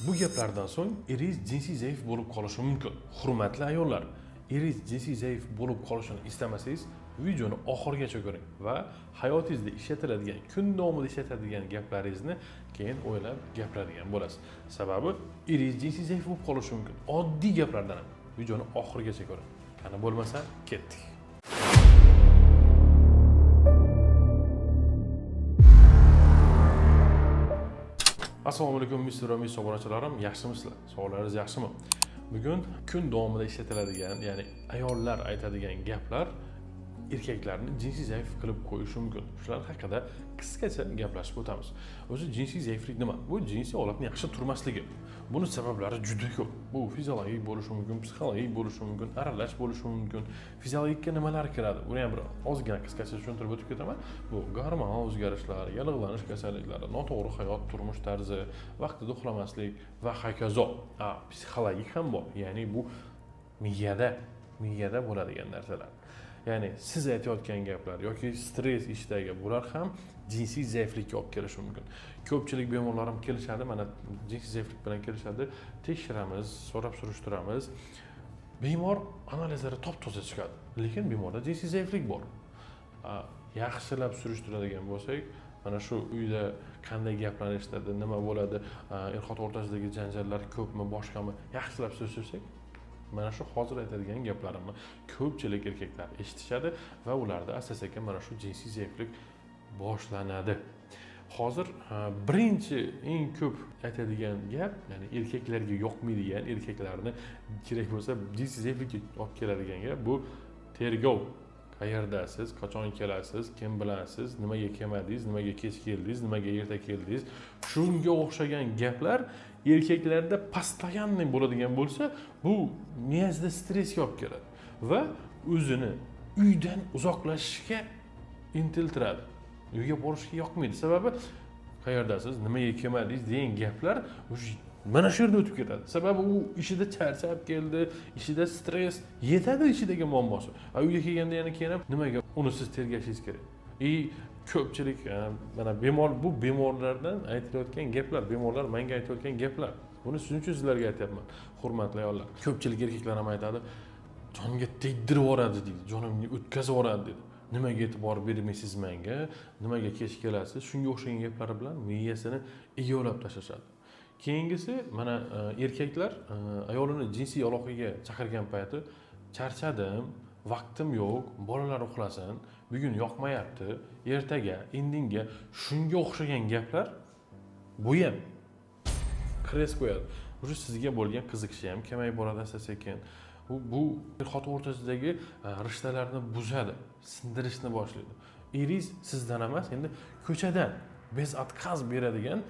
Bu gaplardan so'ng eringiz jinsiy zaif bo'lib qolishi mumkin. Hurmatli ayollar, eringiz jinsiy zaif bo'lib qolishini istamasangiz, videoni oxirigacha ko'ring va hayotingizda ishlatiladigan, kun davomida ishlatadigan gaplaringizni keyin o'ylab gapiradigan bo'lasiz. Sababi eringiz jinsiy zaif bo'lib qolishi mumkin. Oddiy gaplardan ham. Videoni oxirigacha ko'ring. Qani bo'lmasa, ketdik. Assalomu alaykum Mr. va Miss obunachilarim, yaxshimisizlar? Sog'lig'ingiz yaxshimi? Bugun kun davomida ishlatiladigan, ya'ni ayollar aytadigan gaplar erkaklarni jinsiy zaif qilib qo'yishi mumkin. Shular haqida qisqacha gaplashib o'tamiz. O'zi jinsiy zaiflik nima? Bu jinsiy holatni yaxshi turmasligi. Buni sabablari juda ko'p. Bu fiziologik bo'lishi mumkin, psixologik bo'lishi mumkin, aralash bo'lishi mumkin. Fiziologikka nimalar kiradi? Buni ham bir ozgina qisqacha tushuntirib o'tib ketaman. Bu gormonal o'zgarishlar, yallig'lanish kasalliklari, noto'g'ri hayot turmush tarzi, vaqtida uxlamaslik va hokazo. Psixologik ham bor. Ya'ni bu miyada bo'ladigan narsalar. Ya'ni siz aytayotgan gaplar yoki stress ishdagi bular ham jinsiy zaiflikka olib kelishi mumkin. Ko'pchilik bemorlarim kelishadi, mana jinsiy zaiflik bilan kelishadi, tekshiramiz, so'rab surishtiramiz. Bemor analizlari top-toza chiqadi, lekin bemorda jinsiy zaiflik bor. Yaxshilab surishtiradigan bo'lsak, mana shu uyda qanday gaplanishadi, nima bo'ladi, er-xotin o'rtasidagi janjallar ko'pmi, boshqami, yaxshilab surishtirsak, mana shu hozir aytadigan gaplarimni ko'pchilik erkaklar eshitishadi va ularda asta-sekin mana shu jinsiy zaiflik boshlanadi. Hozir birinchi eng ko'p aytadigan gap, ya'ni erkaklarga yoqmaydigan, erkaklarni kerak bo'lsa jinsiy zaiflikka olib keladigan gap bu tergov. Qayerdasiz, qachon kelasiz, kim bilansiz, nimaga kelmadingiz, nimaga kech keldingiz, nimaga erta keldingiz. Shunga o'xshagan gaplar erkaklarda постоянный bo'ladigan bo'lsa, bu miyasida stressga olib keladi va o'zini uydan uzoqlashishga intiltiradi. Uyga borishga yoqmaydi. Sababi qayerdasiz, nimaga kelmadingiz degan gaplar mana shu yerda o'tib ketadi. Sababi u ishida charchab keldi, ishida stress yetadi, ishidagi muammosi. Uyga kelganda yana keyin nimaga uni siz tergashingiz kerak. Ko'pchilik mana bemorlardan aytilayotgan gaplar, bemorlar menga aytayotgan gaplar. Buni shuning uchun sizlarga aytyapman, hurmatli ayollar. Ko'pchilik erkaklar ham aytadi, jonimga tegdirib yuboradi deydi, jonimni o'tkazib yuboradi deydi. Nimaga e'tibor bermaysiz menga, nimaga kech kelasiz? Shunga o'xshagan gaplar bilan miyasini egovlab tashlashadi. Keyingisi mana erkaklar ayolini jinsiy aloqaga chaqirgan payti charchadim, vaqtim yo'q, bolalar uxlasin, bugun yoqmayapti, ertaga, indinga shunga o'xshagan gaplar bu ham kres qo'yadi. O'sha sizga bo'lgan qiziqishi ham kamayib boradi asta-sekin. Bu er-xotin o'rtasidagi rishtalarni buzadi, sindirishni boshlaydi. Eringiz sizdan emas, endi ko'chadan bez отказ beradigan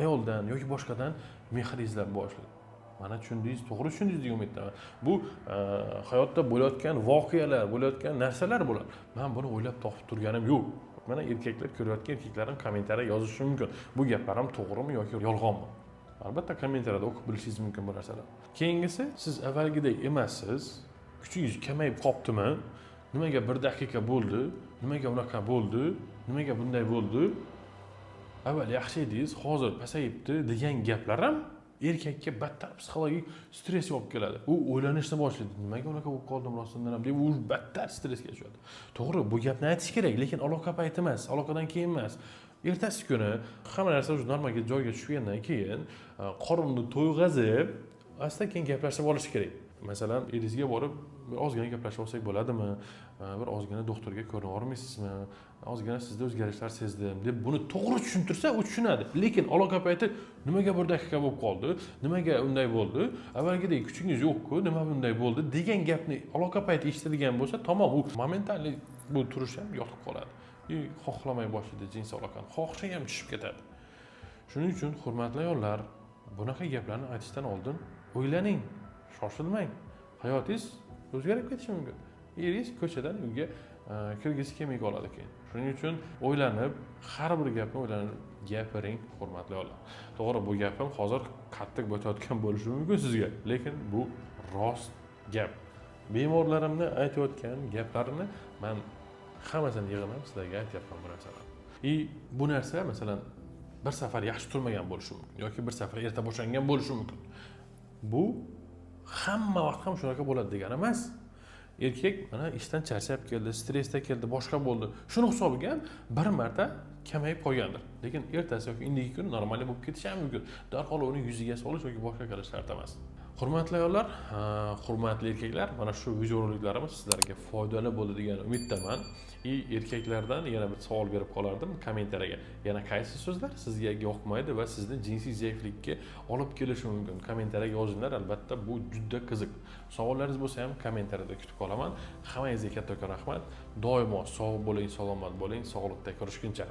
ayoldan yoki boshqadan mehr izlab boshlaydi. Mana tushundingiz, to'g'ri tushundingiz degan umiddaman. Bu hayotda bo'layotgan voqealar, bo'layotgan narsalar bular. Men buni o'ylab topib turganim yo'q. Mana erkaklar ko'rayotgan erkaklarim kommentariya yozishi mumkin. Bu gaplarim to'g'rimi yoki yolg'onmi? Albatta kommentariyada o'qib bilishingiz mumkin bu narsalar. Keyingisi, siz avvalgidek emassiz. Kuchingiz kamayib qoptimi? Nimaga 1 daqiqa bo'ldi? Nimaga unaqa bo'ldi? Nimaga bunday bo'ldi? Avval yaxshi edingiz, hozir pasayibdi degan gaplar ham erkakka battar psixologik stress olib keladi. U o'ylanishni boshlaydi. Nimaga unaqa bo'lib qoldim rostdan ham deb u battar stressga tushadi. To'g'ri, bu gapni aytish kerak, lekin aloqa payti emas, aloqadan keyin emas. Ertasi kuni hamma narsa o'z normaga joyiga tushgandan keyin qorinni to'yg'azib, asta keyin gaplashib olish kerak. Masalan, eringizga borib bir ozgina gaplashib olsak bo'ladimi? Bir ozgina doktorga ko'rinib olmaysizmi? Ozgina sizda o'zgarishlar sezdim deb buni to'g'ri tushuntirsa, u tushunadi. Lekin aloqa payti nimaga 1 daqiqa bo'lib qoldi? Nimaga unday bo'ldi? Avvalgidek kuchingiz yo'q-ku, nima bunday bo'ldi degan gapni aloqa payti eshitadigan bo'lsa, tamom, u momentalniy bu turish ham yotib qoladi. Xohlamay boshlaydi jinsiy aloqani. Xohishi ham tushib ketadi. Shuning uchun hurmatli ayollar, bunaqa gaplarni aytishdan oldin o'ylaning, shoshilmang. Hayotingiz o'zgarib ketishi mumkin. Eringiz ko'chadan uyga kirgisi kelmay qoladi keyin. Shuning uchun o'ylanib, har bir gapni o'ylanib gapiring, hurmatli ayollar. To'g'ri, bu gapim hozir qattiq botayotgan bo'lishi mumkin sizga, lekin bu rost gap. Bemorlarimni aytayotgan gaplarini men hammasini yig'inib sizlarga aytyapman bu narsalarni. Bu narsa masalan bir safar yaxshi turmagan bo'lishi mumkin yoki bir safar erta bo'shangan bo'lishi mumkin. Bu hamma vaqt ham shunaqa bo'ladi degani emas. Erkak mana ishdan charchab keldi, stressda keldi, boshqa bo'ldi. Shuni hisobiga ham bir marta kamayib qolgandir. Lekin ertasi yoki indiki kun normal bo'lib ketishi ham mumkin. Darhol uni yuziga solish yoki boshqa qilish shart emas. Hurmatli ayollar, hurmatli erkaklar, mana shu videoroliklarimiz sizlarga foydali bo'ldi degan umiddaman. Erkaklardan yana bir savol berib qolardim kommentariyaga. Yana qaysi so'zlar sizga yoqmaydi va sizni jinsiy zaiflikka olib kelishi mumkin? Kommentariyaga yozinglar, albatta bu juda qiziq. Savollaringiz bo'lsa ham kommentariyada kutib qolaman. Hammangizga kattakon rahmat. Doimo sog' bo'ling, salomat bo'ling, sog'likda ko'rishguncha.